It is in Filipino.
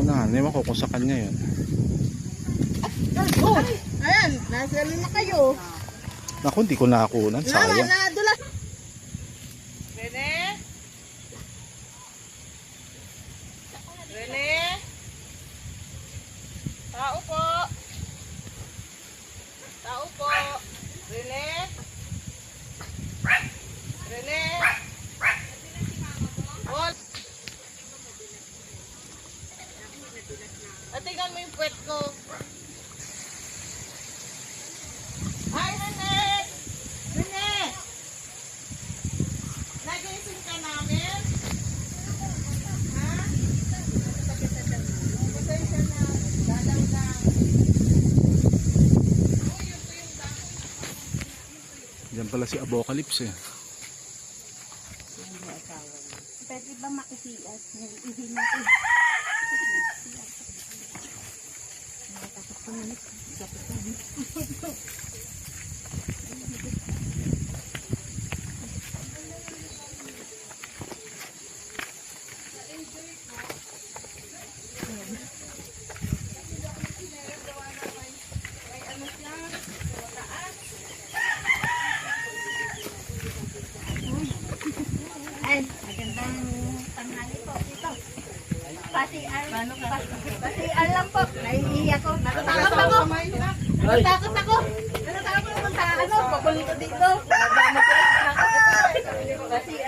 unahan. Ewan ko kung sa kanya yun. Oh, ayan, nasa na kayo. Naku, hindi ko nakakunan. Sayang. Nadulas. Rene? Rene? Tao po. Tao po. Rene? Rene? Oh. Tingnan mo yung puwet ko. Ay, Rene! Rene! Nagising ka namin? Ha? Pasensya na. Dalang lang. Diyan pala si Apocalypse eh. Pwede ba makisias? Ihin natin. Ay, magandang tanghali po dito. Pasian lang po. Naiiyak ko. Natatakot ako. Natatakot ako. Natatakot ako sa ano. Papunta dito. Nagdamot ko. Pasian